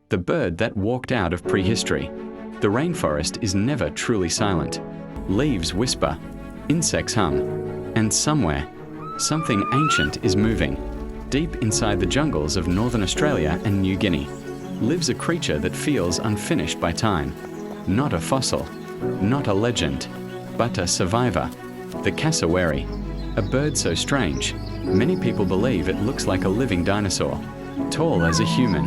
the bird that walked out of prehistory. The rainforest is never truly silent. Leaves whisper, insects hum, and somewhere, something ancient is moving. Deep inside the jungles of northern Australia and New Guinea lives a creature that feels unfinished by time. Not a fossil, not a legend, but a survivor. The cassowary, a bird so strange, many people believe it looks like a living dinosaur. Tall as a human,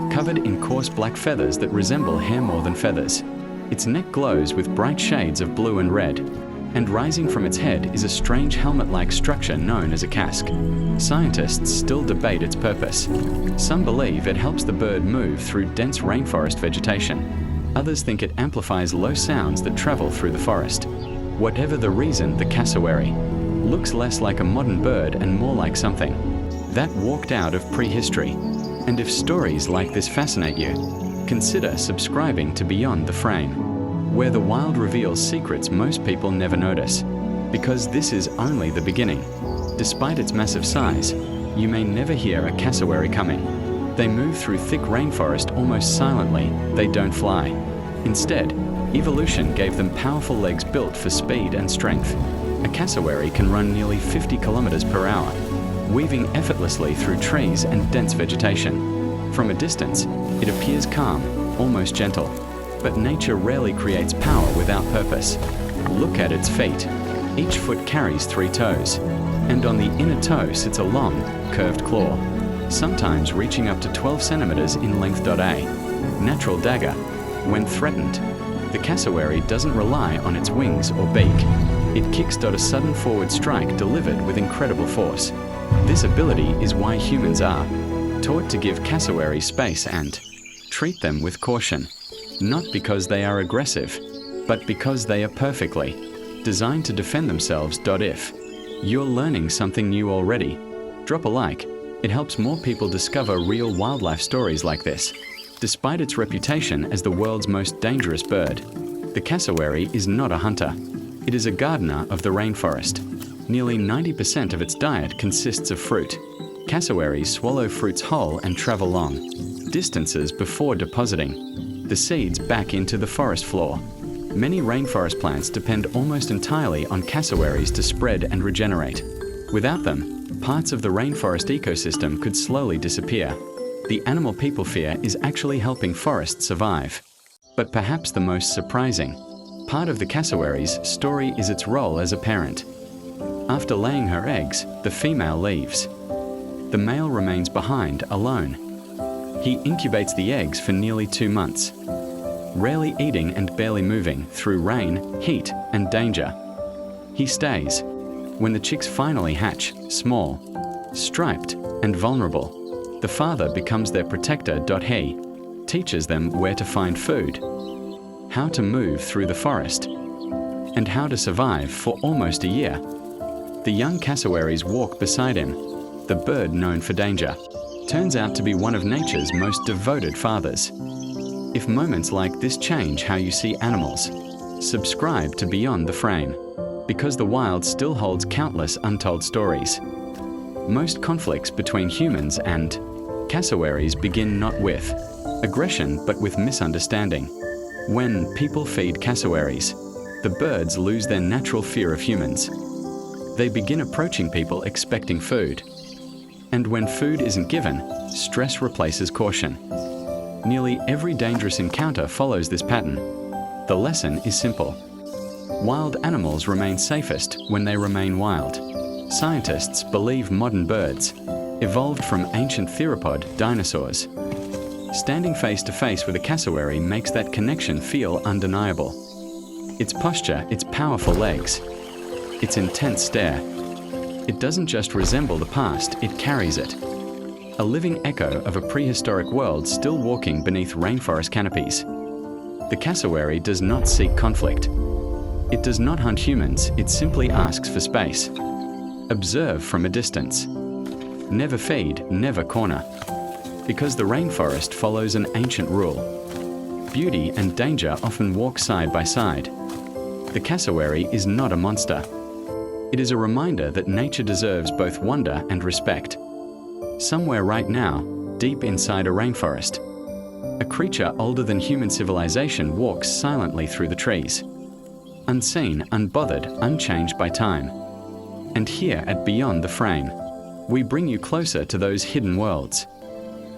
covered in coarse black feathers that resemble hair more than feathers. Its neck glows with bright shades of blue and red, and rising from its head is a strange helmet-like structure known as a casque. Scientists still debate its purpose. Some believe it helps the bird move through dense rainforest vegetation. Others think it amplifies low sounds that travel through the forest. Whatever the reason, the cassowary looks less like a modern bird and more like something that walked out of prehistory. And if stories like this fascinate you, consider subscribing to Beyond the Frame, where the wild reveals secrets most people never notice. Because this is only the beginning. Despite its massive size, you may never hear a cassowary coming. They move through thick rainforest almost silently. They don't fly. Instead, evolution gave them powerful legs built for speed and strength. A cassowary can run nearly 50 kilometers per hour, weaving effortlessly through trees and dense vegetation. From a distance, it appears calm, almost gentle. But nature rarely creates power without purpose. Look at its feet. Each foot carries 3 toes, and on the inner toe sits a long, curved claw, sometimes reaching up to 12 centimeters in length. A natural dagger. When threatened, the cassowary doesn't rely on its wings or beak. It kicks. A sudden forward strike delivered with incredible force. This ability is why humans are taught to give cassowaries space and treat them with caution. Not because they are aggressive, but because they are perfectly designed to defend themselves. If you're learning something new already, drop a like. It helps more people discover real wildlife stories like this. Despite its reputation as the world's most dangerous bird, the cassowary is not a hunter. It is a gardener of the rainforest. Nearly 90% of its diet consists of fruit. Cassowaries swallow fruits whole and travel long distances before depositing the seeds back into the forest floor. Many rainforest plants depend almost entirely on cassowaries to spread and regenerate. Without them, parts of the rainforest ecosystem could slowly disappear. The animal people fear is actually helping forests survive. But perhaps the most surprising part of the cassowary's story is its role as a parent. After laying her eggs, the female leaves. The male remains behind, alone. He incubates the eggs for nearly 2 months, rarely eating and barely moving through rain, heat, and danger. He stays. When the chicks finally hatch, small, striped, and vulnerable, the father becomes their protector. He teaches them where to find food, how to move through the forest, and how to survive for almost a year. The young cassowaries walk beside him. The bird known for danger turns out to be one of nature's most devoted fathers. If moments like this change how you see animals, subscribe to Beyond the Frame, because the wild still holds countless untold stories. Most conflicts between humans and cassowaries begin not with aggression but with misunderstanding. When people feed cassowaries, the birds lose their natural fear of humans. They begin approaching people expecting food. And when food isn't given, stress replaces caution. Nearly every dangerous encounter follows this pattern. The lesson is simple. Wild animals remain safest when they remain wild. Scientists believe modern birds evolved from ancient theropod dinosaurs. Standing face to face with a cassowary makes that connection feel undeniable. Its posture, its powerful legs, its intense stare. It doesn't just resemble the past, it carries it. A living echo of a prehistoric world still walking beneath rainforest canopies. The cassowary does not seek conflict. It does not hunt humans, it simply asks for space. Observe from a distance. Never feed, never corner. Because the rainforest follows an ancient rule. Beauty and danger often walk side by side. The cassowary is not a monster. It is a reminder that nature deserves both wonder and respect. Somewhere right now, deep inside a rainforest, a creature older than human civilization walks silently through the trees. Unseen, unbothered, unchanged by time. And here at Beyond the Frame, we bring you closer to those hidden worlds.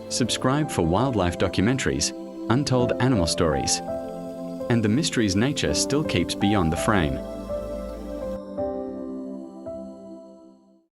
Subscribe for wildlife documentaries, untold animal stories, and the mysteries nature still keeps beyond the frame.